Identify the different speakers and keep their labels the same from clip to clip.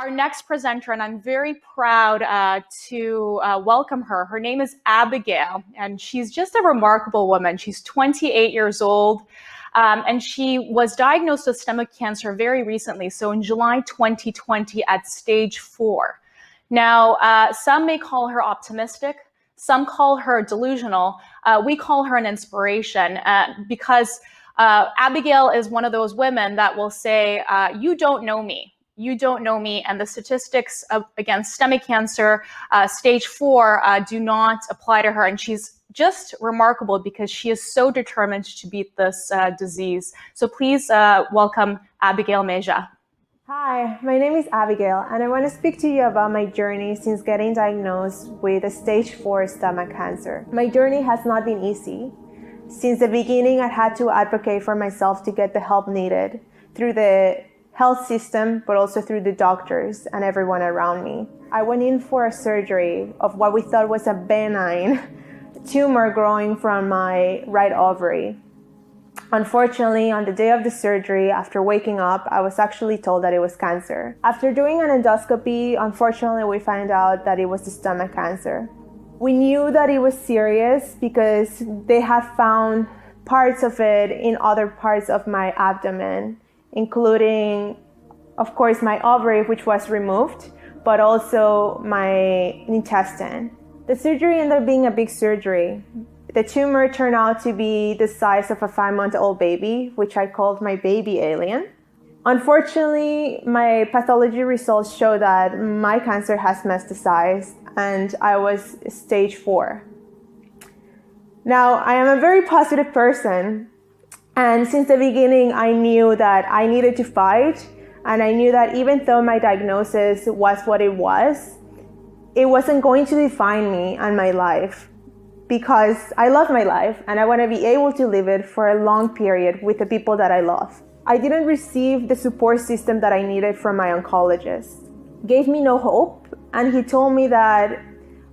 Speaker 1: Our next presenter, and I'm very proud to welcome her. Her name is Abigail, and she's just a remarkable woman. She's 28 years old, and she was diagnosed with stomach cancer very recently, so in July 2020 at stage 4. Now, some may call her optimistic, some call her delusional. We call her an inspiration because Abigail is one of those women that will say, you don't know me. You don't know me, and the statistics against stomach cancer, stage 4, do not apply to her. And she's just remarkable because she is so determined to beat this disease. So please welcome Abigail Mejia.
Speaker 2: Hi, my name is Abigail, and I want to speak to you about my journey since getting diagnosed with a stage 4 stomach cancer. My journey has not been easy. Since the beginning, I had to advocate for myself to get the help needed through the health system, but also through the doctors and everyone around me. I went in for a surgery of what we thought was a benign tumor growing from my right ovary. Unfortunately, on the day of the surgery, after waking up, I was actually told that it was cancer. After doing an endoscopy, unfortunately, we found out that it was the stomach cancer. We knew that it was serious because they had found parts of it in other parts of my abdomen, including, of course, my ovary, which was removed, but also my intestine. The surgery ended up being a big surgery. The tumor turned out to be the size of a 5-month-old baby, which I called my baby alien. Unfortunately, my pathology results show that my cancer has metastasized and I was stage 4. Now, I am a very positive person, and since the beginning, I knew that I needed to fight, and I knew that even though my diagnosis was what it wasn't going to define me and my life, because I love my life and I want to be able to live it for a long period with the people that I love. I didn't receive the support system that I needed from my oncologist. Gave me no hope, and he told me that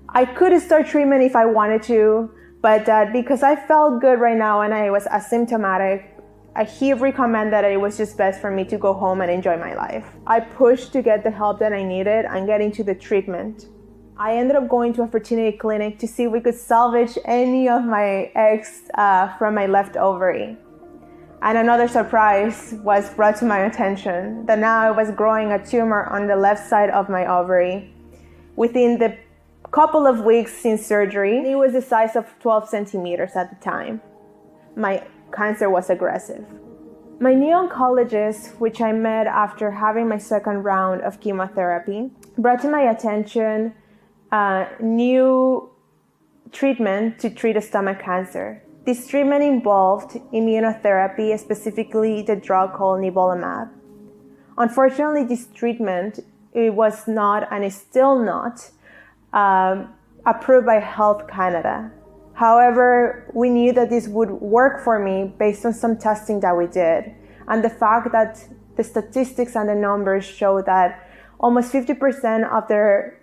Speaker 2: I could start treatment if I wanted to, but that because I felt good right now and I was asymptomatic, he recommended that it was just best for me to go home and enjoy my life. I pushed to get the help that I needed and get into the treatment. I ended up going to a fertility clinic to see if we could salvage any of my eggs from my left ovary. And another surprise was brought to my attention that now I was growing a tumor on the left side of my ovary. Within the couple of weeks since surgery, it was the size of 12 centimeters at the time. My cancer was aggressive. My new oncologist, which I met after having my second round of chemotherapy, brought to my attention new treatment to treat a stomach cancer. This treatment involved immunotherapy, specifically the drug called nivolumab. Unfortunately, this treatment, it was not and is still not approved by Health Canada. However, we knew that this would work for me based on some testing that we did, and the fact that the statistics and the numbers show that almost 50% of their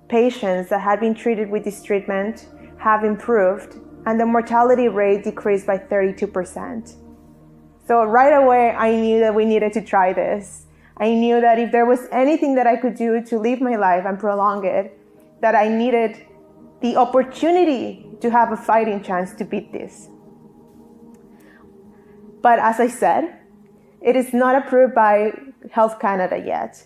Speaker 2: patients that had been treated with this treatment have improved, and the mortality rate decreased by 32%. So right away, I knew that we needed to try this. I knew that if there was anything that I could do to live my life and prolong it, that I needed the opportunity to have a fighting chance to beat this. But as I said, it is not approved by Health Canada yet.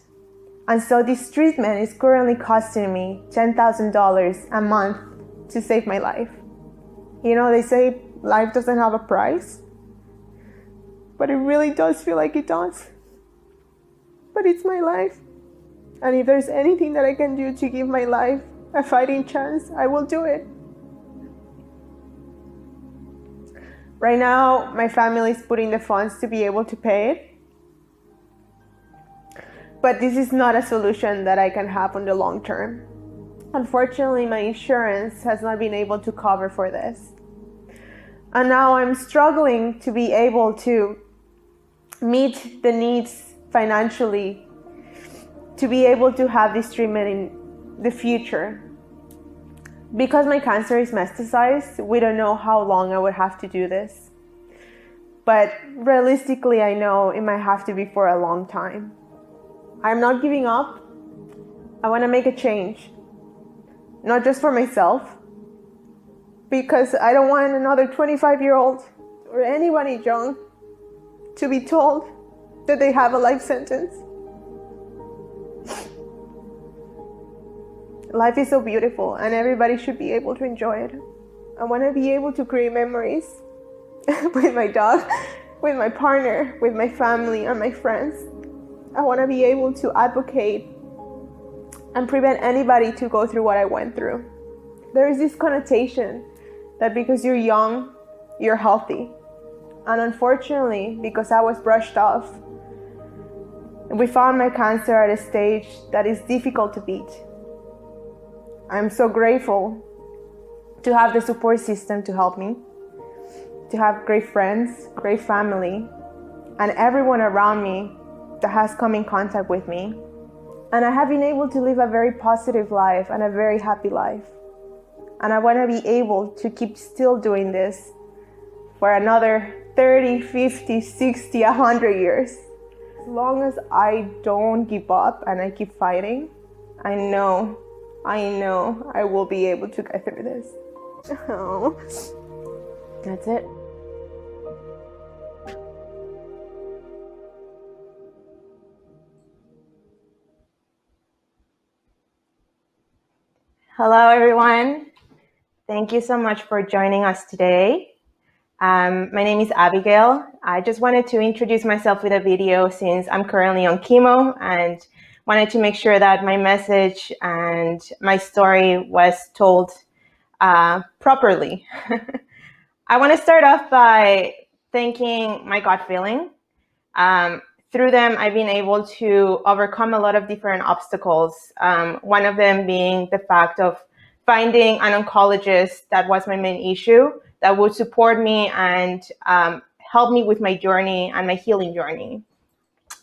Speaker 2: And so this treatment is currently costing me $10,000 a month to save my life. You know, they say life doesn't have a price, but it really does feel like it does. But it's my life. And if there's anything that I can do to give my life a fighting chance, I will do it. Right now, my family is putting the funds to be able to pay it. But this is not a solution that I can have on the long term. Unfortunately, my insurance has not been able to cover for this. And now I'm struggling to be able to meet the needs financially to be able to have this treatment in the future. Because my cancer is metastasized, we don't know how long I would have to do this. But realistically, I know it might have to be for a long time. I'm not giving up. I want to make a change, not just for myself, because I don't want another 25-year-old or anybody young to be told that they have a life sentence. Life is so beautiful and everybody should be able to enjoy it. I want to be able to create memories with my dog, with my partner, with my family and my friends. I want to be able to advocate and prevent anybody to go through what I went through. There is this connotation that because you're young, you're healthy. And unfortunately, because I was brushed off, we found my cancer at a stage that is difficult to beat. I'm so grateful to have the support system to help me, to have great friends, great family, and everyone around me that has come in contact with me. And I have been able to live a very positive life and a very happy life. And I want to be able to keep still doing this for another 30, 50, 60, 100 years. As long as I don't give up and I keep fighting, I know I will be able to get through this. Oh. That's it.
Speaker 3: Hello, everyone. Thank you so much for joining us today. My name is Abigail. I just wanted to introduce myself with a video since I'm currently on chemo and wanted to make sure that my message and my story was told properly. I want to start off by thanking my gut feeling. Through them, I've been able to overcome a lot of different obstacles. One of them being the fact of finding an oncologist that was my main issue that would support me and help me with my journey and my healing journey.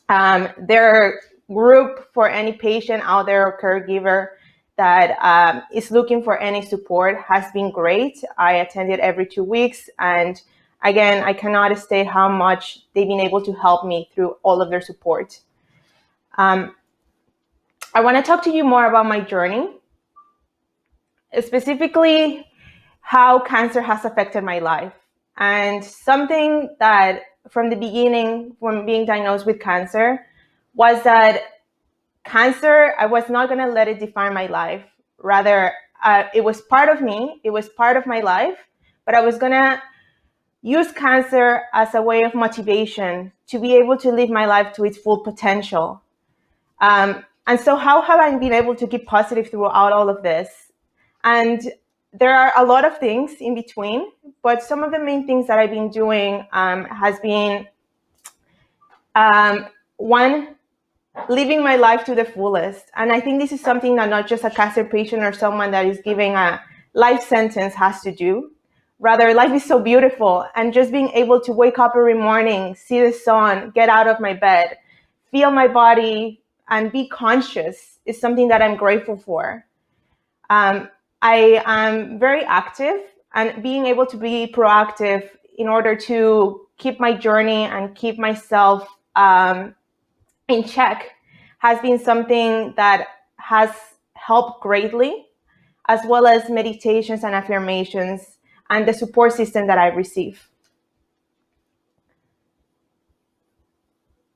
Speaker 3: Their group for any patient out there or caregiver that is looking for any support has been great. I attended every 2 weeks, and again, I cannot state how much they've been able to help me through all of their support. I want to talk to you more about my journey, specifically how cancer has affected my life. And something that from the beginning, when being diagnosed with cancer, was that cancer, I was not going to let it define my life. Rather, it was part of me, it was part of my life, but I was going to use cancer as a way of motivation to be able to live my life to its full potential. And so how have I been able to keep positive throughout all of this? And there are a lot of things in between, but some of the main things that I've been doing has been, one, living my life to the fullest. And I think this is something that not just a cancer patient or someone that is giving a life sentence has to do. Rather, life is so beautiful, and just being able to wake up every morning, see the sun, get out of my bed, feel my body, and be conscious is something that I'm grateful for. I am very active, and being able to be proactive in order to keep my journey and keep myself in check has been something that has helped greatly, as well as meditations and affirmations and the support system that I receive.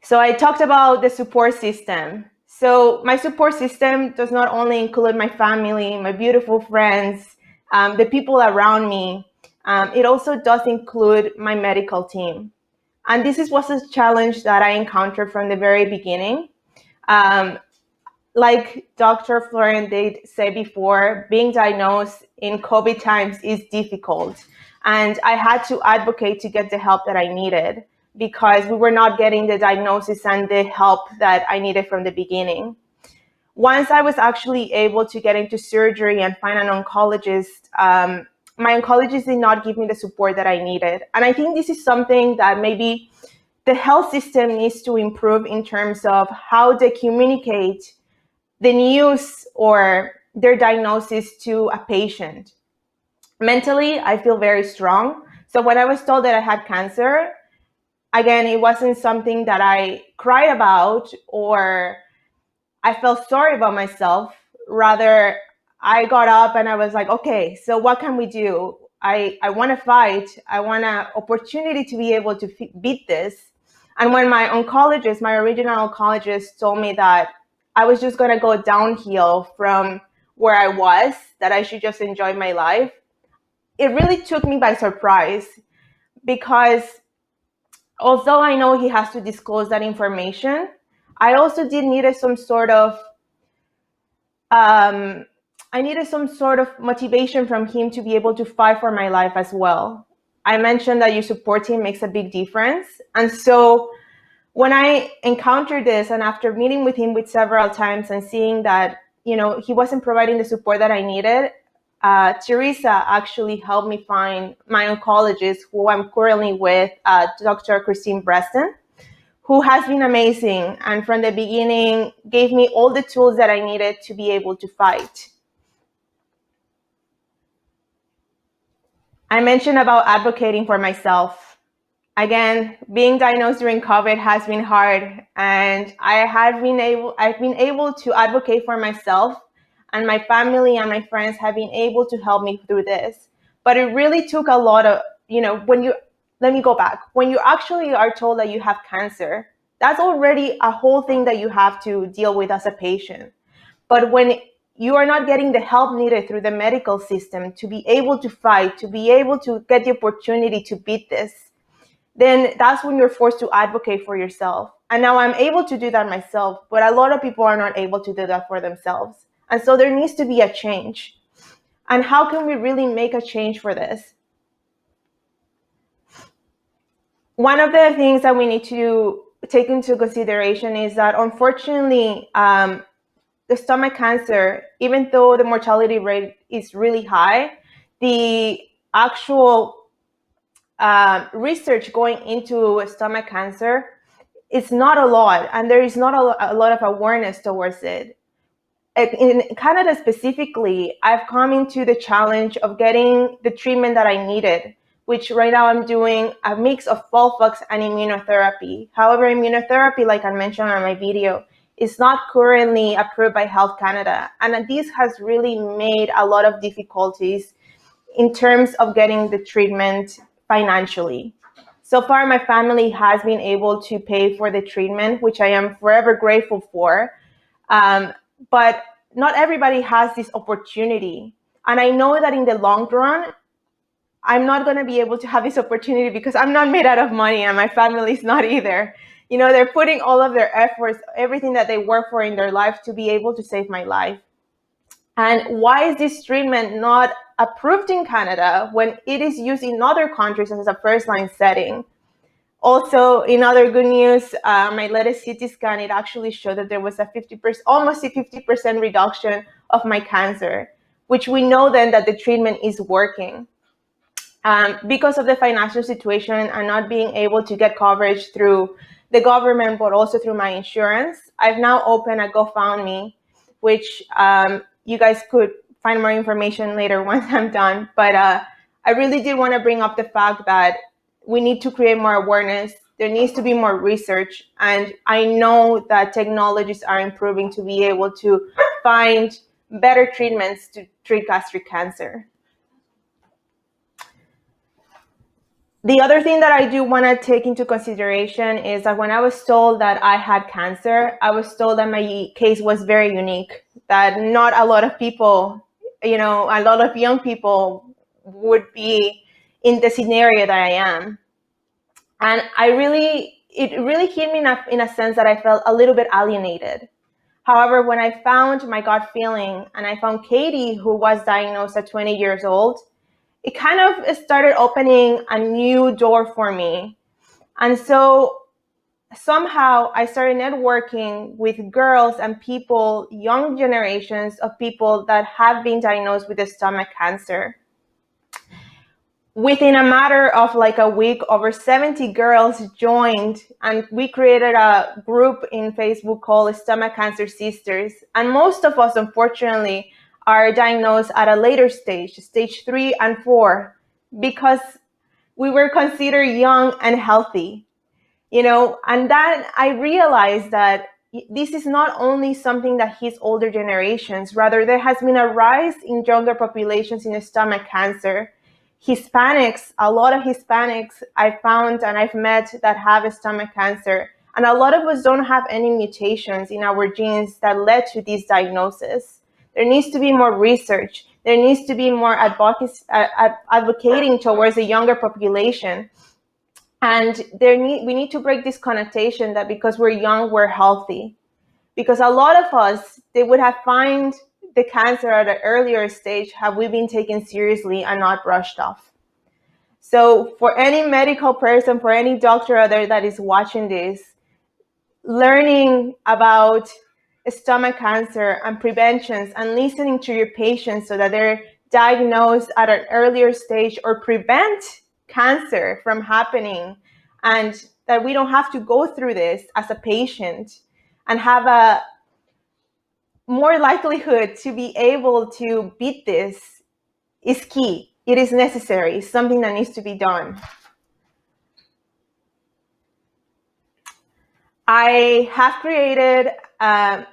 Speaker 3: So I talked about the support system. So my support system does not only include my family, my beautiful friends, the people around me. It also does include my medical team. And this was a challenge that I encountered from the very beginning. Like Dr. Florian did say before, being diagnosed in COVID times is difficult. And I had to advocate to get the help that I needed, because we were not getting the diagnosis and the help that I needed from the beginning. Once I was actually able to get into surgery and find an oncologist, my oncologist did not give me the support that I needed. And I think this is something that maybe the health system needs to improve in terms of how they communicate the news or their diagnosis to a patient. Mentally, I feel very strong. So when I was told that I had cancer, again, it wasn't something that I cried about or I felt sorry about myself. Rather, I got up and I was like, okay, so what can we do? I want to fight. I want an opportunity to be able to beat this. And when my oncologist, my original oncologist, told me that I was just going to go downhill from where I was, that I should just enjoy my life, it really took me by surprise, because although I know he has to disclose that information, I also did needed some sort of I needed some sort of motivation from him to be able to fight for my life as well. I mentioned that you support him makes a big difference. And so when I encountered this, and after meeting with him with several times and seeing that, he wasn't providing the support that I needed, Teresa actually helped me find my oncologist, who I'm currently with, Dr. Christine Breston, who has been amazing, and from the beginning gave me all the tools that I needed to be able to fight. I mentioned about advocating for myself. Again, being diagnosed during COVID has been hard, and I've been able to advocate for myself, and my family and my friends have been able to help me through this. But it really took a lot of, let me go back. When you actually are told that you have cancer, that's already a whole thing that you have to deal with as a patient. But when you are not getting the help needed through the medical system to be able to fight, to be able to get the opportunity to beat this, then that's when you're forced to advocate for yourself. And now I'm able to do that myself, but a lot of people are not able to do that for themselves. And so there needs to be a change. And how can we really make a change for this? One of the things that we need to take into consideration is that, unfortunately, the stomach cancer, even though the mortality rate is really high, the actual research going into stomach cancer is not a lot, and there is not a lot of awareness towards it. In Canada specifically, I've come into the challenge of getting the treatment that I needed, which right now I'm doing a mix of FOLFOX and immunotherapy. However, immunotherapy, like I mentioned on my video, is not currently approved by Health Canada. And this has really made a lot of difficulties in terms of getting the treatment financially. So far, my family has been able to pay for the treatment, which I am forever grateful for. But not everybody has this opportunity. And I know that in the long run, I'm not going to be able to have this opportunity because I'm not made out of money, and my family is not either. They're putting all of their efforts, everything that they work for in their life, to be able to save my life. And why is this treatment not approved in Canada when it is used in other countries as a first-line setting? Also, in other good news, my latest CT scan, it actually showed that there was a 50%, almost a 50% reduction of my cancer, which we know then that the treatment is working. Because of the financial situation and not being able to get coverage through the government, but also through my insurance, I've now opened a GoFundMe, which you guys could find more information later once I'm done. But I really did want to bring up the fact that we need to create more awareness. There needs to be more research. And I know that technologies are improving to be able to find better treatments to treat gastric cancer. The other thing that I do want to take into consideration is that when I was told that I had cancer, I was told that my case was very unique, that not a lot of people, a lot of young people would be in the scenario that I am. And it really hit me in a sense that I felt a little bit alienated. However, when I found my gut feeling and I found Katie, who was diagnosed at 20 years old, it kind of started opening a new door for me. And so somehow I started networking with girls and people, young generations of people that have been diagnosed with the stomach cancer. Within a matter of like a week, over 70 girls joined, and we created a group in Facebook called Stomach Cancer Sisters. And most of us, unfortunately, are diagnosed at a later stage, stage 3 and 4, because we were considered young and healthy, and then I realized that this is not only something that hits older generations, rather there has been a rise in younger populations in stomach cancer. Hispanics, a lot of Hispanics I've found and I've met that have stomach cancer, and a lot of us don't have any mutations in our genes that led to this diagnosis. There needs to be more research. There needs to be more advocating towards the younger population. And we need to break this connotation that because we're young, we're healthy. Because a lot of us, they would have found the cancer at an earlier stage had we been taken seriously and not brushed off. So for any medical person, for any doctor out there that is watching this, learning about stomach cancer and preventions and listening to your patients so that they're diagnosed at an earlier stage or prevent cancer from happening, and that we don't have to go through this as a patient and have a more likelihood to be able to beat this is key. It is necessary. It's something that needs to be done. I have created a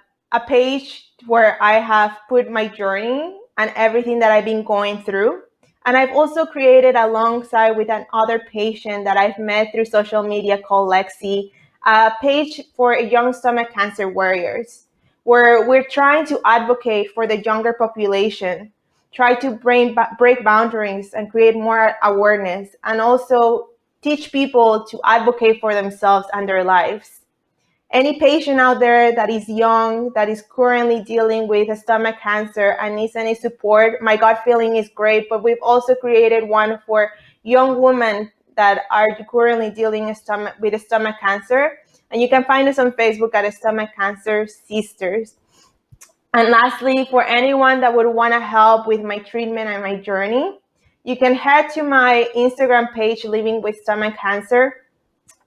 Speaker 3: page where I have put my journey and everything that I've been going through. And I've also created, alongside with another patient that I've met through social media called Lexi, a page for young stomach cancer warriors, where we're trying to advocate for the younger population, try to break boundaries and create more awareness, and also teach people to advocate for themselves and their lives. Any patient out there that is young, that is currently dealing with stomach cancer and needs any support, my gut feeling is great, but we've also created one for young women that are currently dealing with stomach cancer. And you can find us on Facebook at Stomach Cancer Sisters. And lastly, for anyone that would want to help with my treatment and my journey, you can head to my Instagram page, Living with Stomach Cancer,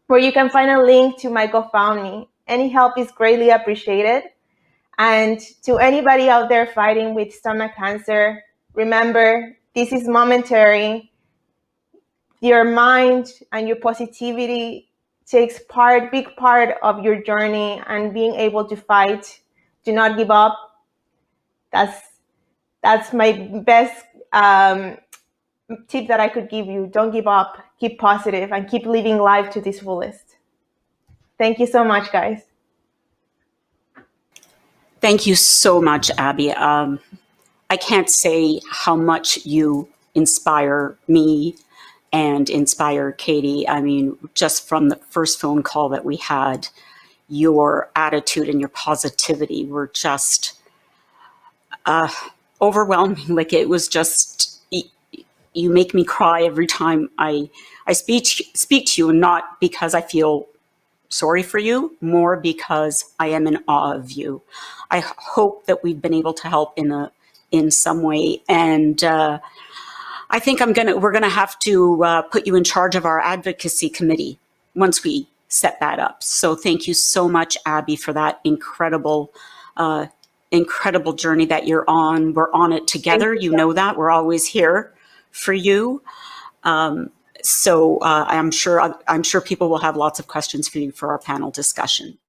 Speaker 3: where you can find a link to my GoFundMe. Any help is greatly appreciated. And to anybody out there fighting with stomach cancer, remember, this is momentary. Your mind and your positivity takes big part of your journey and being able to fight. Do not give up. That's my best tip that I could give you. Don't give up. Keep positive and keep living life to this fullest. Thank you so much, guys.
Speaker 4: Thank you so much, Abby. I can't say how much you inspire me and inspire Katie. I mean, just from the first phone call that we had, your attitude and your positivity were just overwhelming. Like, it was just, you make me cry every time I speak to you, and not because I feel sorry for you, more because I am in awe of you. I hope that we've been able to help in some way. And I think we're gonna have to put you in charge of our advocacy committee once we set that up. So thank you so much, Abby, for that incredible journey that you're on. We're on it together. You know that. We're always here for you. So I'm sure people will have lots of questions for you for our panel discussion.